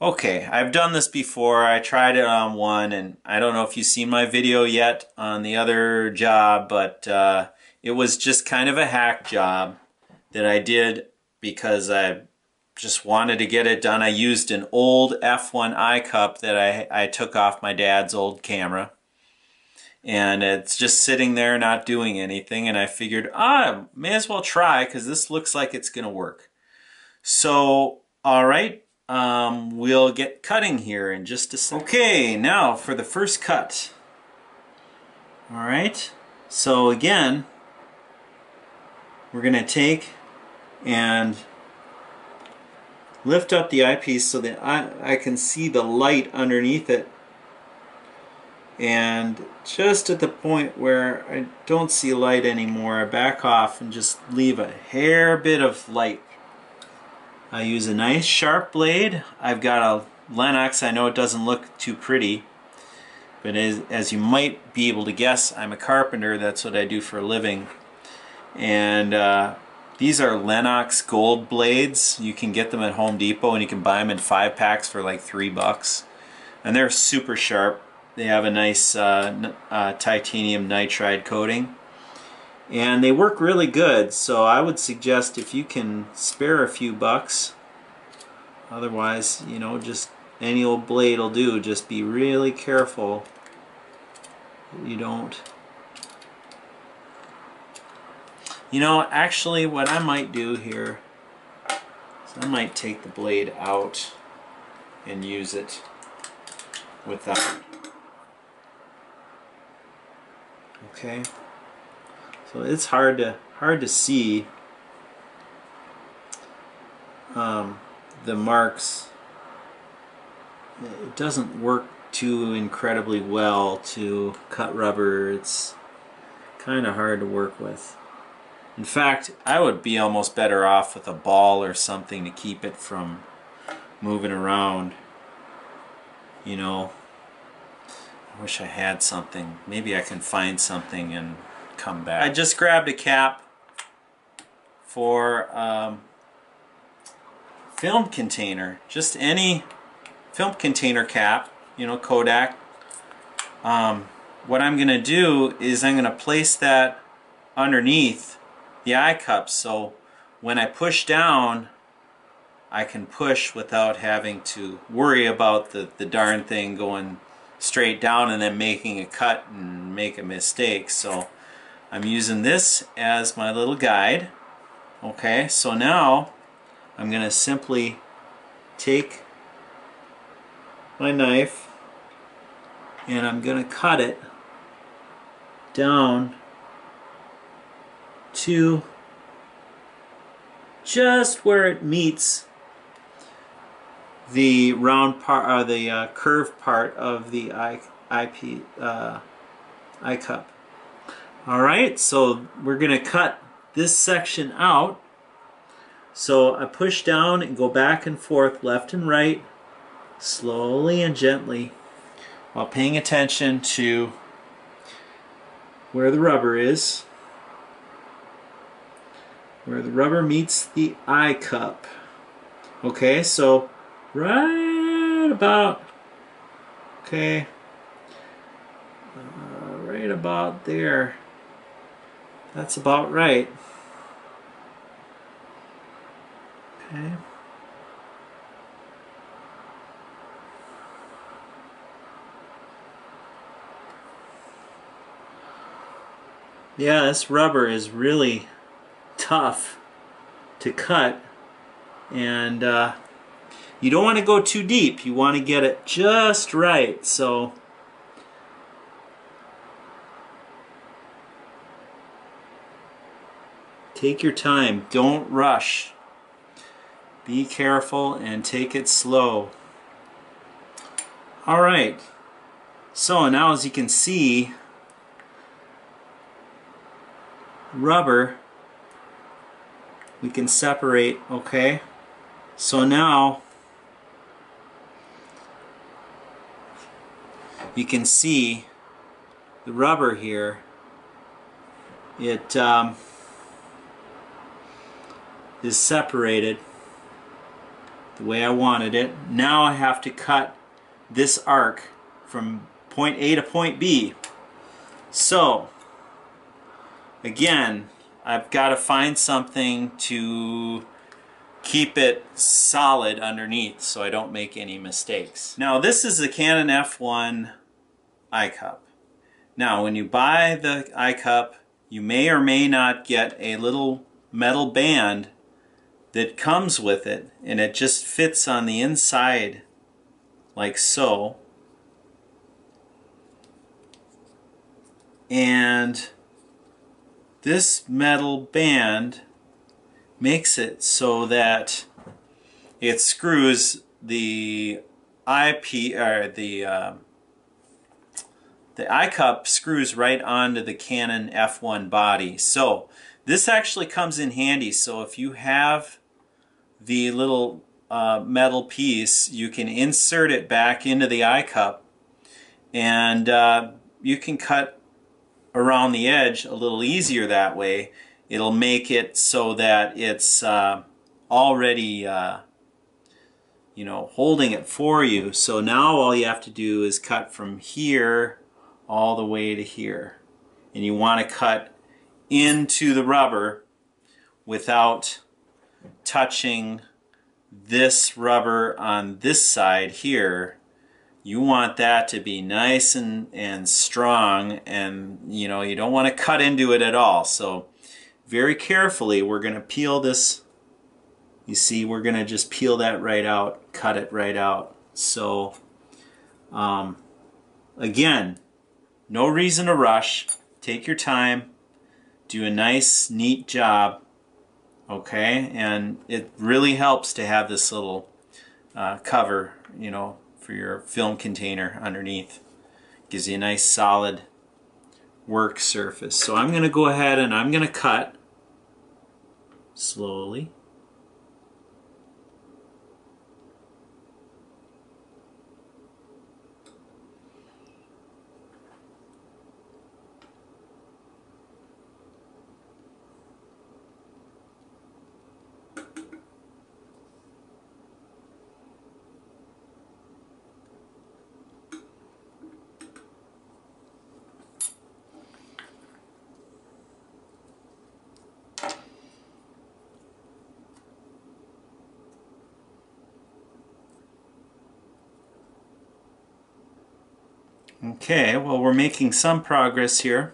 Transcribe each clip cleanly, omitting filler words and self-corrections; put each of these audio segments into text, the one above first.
Okay, I've done this before. I tried it on one, and I don't know if you've seen my video yet on the other job, but it was just kind of a hack job that I did because I just wanted to get it done. I used an old F1 eyecup that I took off my dad's old camera, and it's just sitting there not doing anything, and I figured, may as well try because this looks like it's going to work. So, all right. We'll get cutting here in just a second. Okay, now for the first cut. Alright, so again, we're going to take and lift up the eyepiece so that I can see the light underneath it. And just at the point where I don't see light anymore, I back off and just leave a hair bit of light. I use a nice sharp blade. I've got a Lennox. I know it doesn't look too pretty, but as you might be able to guess, I'm a carpenter. That's what I do for a living. And these are Lennox gold blades. You can get them at Home Depot, and you can buy them in 5-packs for like $3. And they're super sharp. They have a nice titanium nitride coating. And they work really good, so I would suggest if you can spare a few bucks, otherwise, you know, just any old blade will do. Just be really careful that you don't. You know, actually what I might do here is I might take the blade out and use it without. Okay. So it's hard to see the marks. It doesn't work too incredibly well to cut rubber. It's kind of hard to work with. In fact, I would be almost better off with a ball or something to keep it from moving around. You know, I wish I had something. Maybe I can find something and come back. I just grabbed a cap for film container, just any film container cap, you know, Kodak. What I'm going to do is I'm going to place that underneath the eye cup, so when I push down, I can push without having to worry about the darn thing going straight down and then making a cut and make a mistake. So I'm using this as my little guide. Okay, so now I'm going to simply take my knife and I'm going to cut it down to just where it meets the round part, or the curved part of the eye cup. Alright, so we're going to cut this section out. So I push down and go back and forth, left and right, slowly and gently, while paying attention to where the rubber is, where the rubber meets the eye cup. Okay, so right about, okay, right about there. That's about right. Okay. Yeah, this rubber is really tough to cut, and you don't want to go too deep. You want to get it just right. So take your time. Don't rush. Be careful and take it slow. Alright, so now as you can see, rubber we can separate. Okay, so now you can see the rubber here. It is separated. the way I wanted it. Now I have to cut this arc from point A to point B. So again, I've got to find something to keep it solid underneath so I don't make any mistakes. Now this is the Canon F1 eyecup. Now when you buy the eyecup, you may or may not get a little metal band that comes with it, and it just fits on the inside like so. And this metal band makes it so that it screws the the eyecup screws right onto the Canon F1 body. So this actually comes in handy. So if you have the little metal piece, you can insert it back into the eyecup, and you can cut around the edge a little easier that way. It'll make it so that it's already you know, holding it for you. So now all you have to do is cut from here all the way to here, and you want to cut into the rubber without touching this rubber on this side here. You want that to be nice and strong, and you know, you don't want to cut into it at all. So very carefully we're going to peel this. You see, we're going to just peel that right out, cut it right out. So again, no reason to rush. Take your time, do a nice neat job, okay? And it really helps to have this little cover, you know, for your film container underneath. Gives you a nice solid work surface. So I'm going to go ahead and I'm going to cut slowly. Okay, well, we're making some progress here.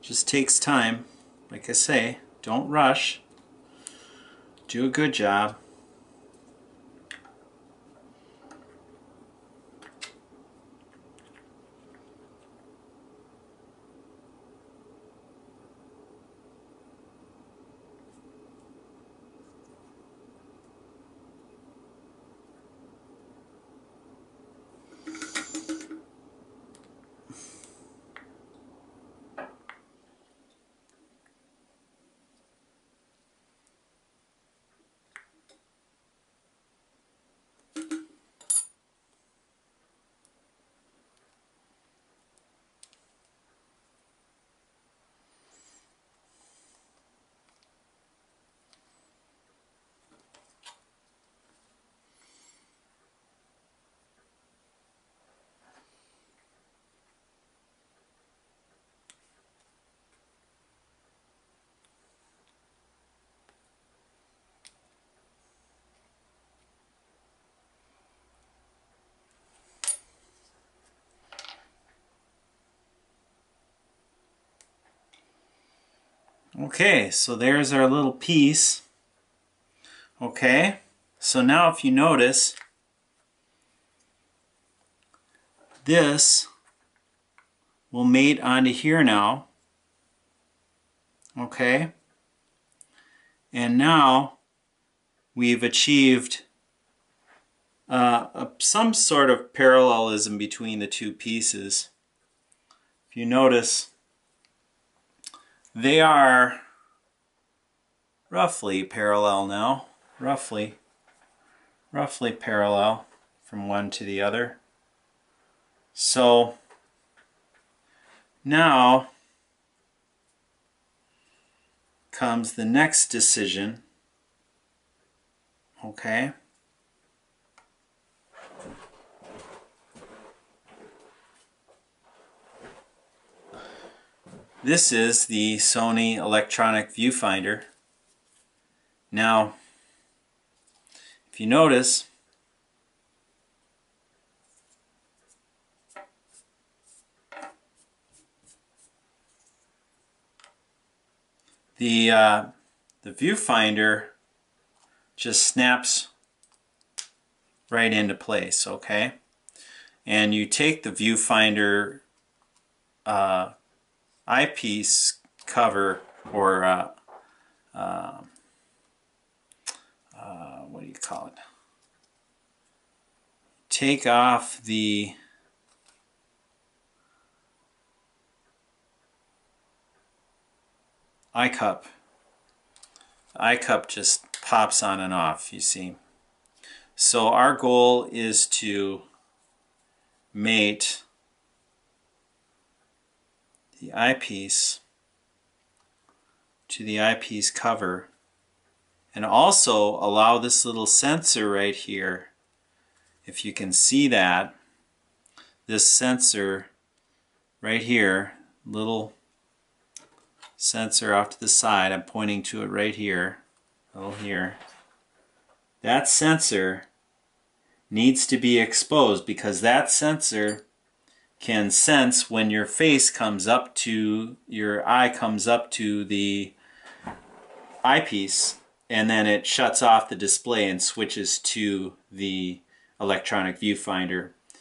Just takes time. Like I say, don't rush. Do a good job. Okay, so there's our little piece. Okay, so now if you notice, this will mate onto here now. Okay, and now we've achieved some sort of parallelism between the two pieces. If you notice, they are roughly parallel now, roughly parallel from one to the other. So now comes the next decision. Okay. This is the Sony electronic viewfinder. Now, if you notice, the viewfinder just snaps right into place, okay? And you take the viewfinder eyepiece cover, or what do you call it? Take off the eyecup. The eyecup just pops on and off, you see. So our goal is to mate the eyepiece to the eyepiece cover, and also allow this little sensor right here, if you can see that, this sensor right here, little sensor off to the side, I'm pointing to it right here, here. That sensor needs to be exposed because that sensor can sense when your face comes up to, your eye comes up to the eyepiece, and then it shuts off the display and switches to the electronic viewfinder.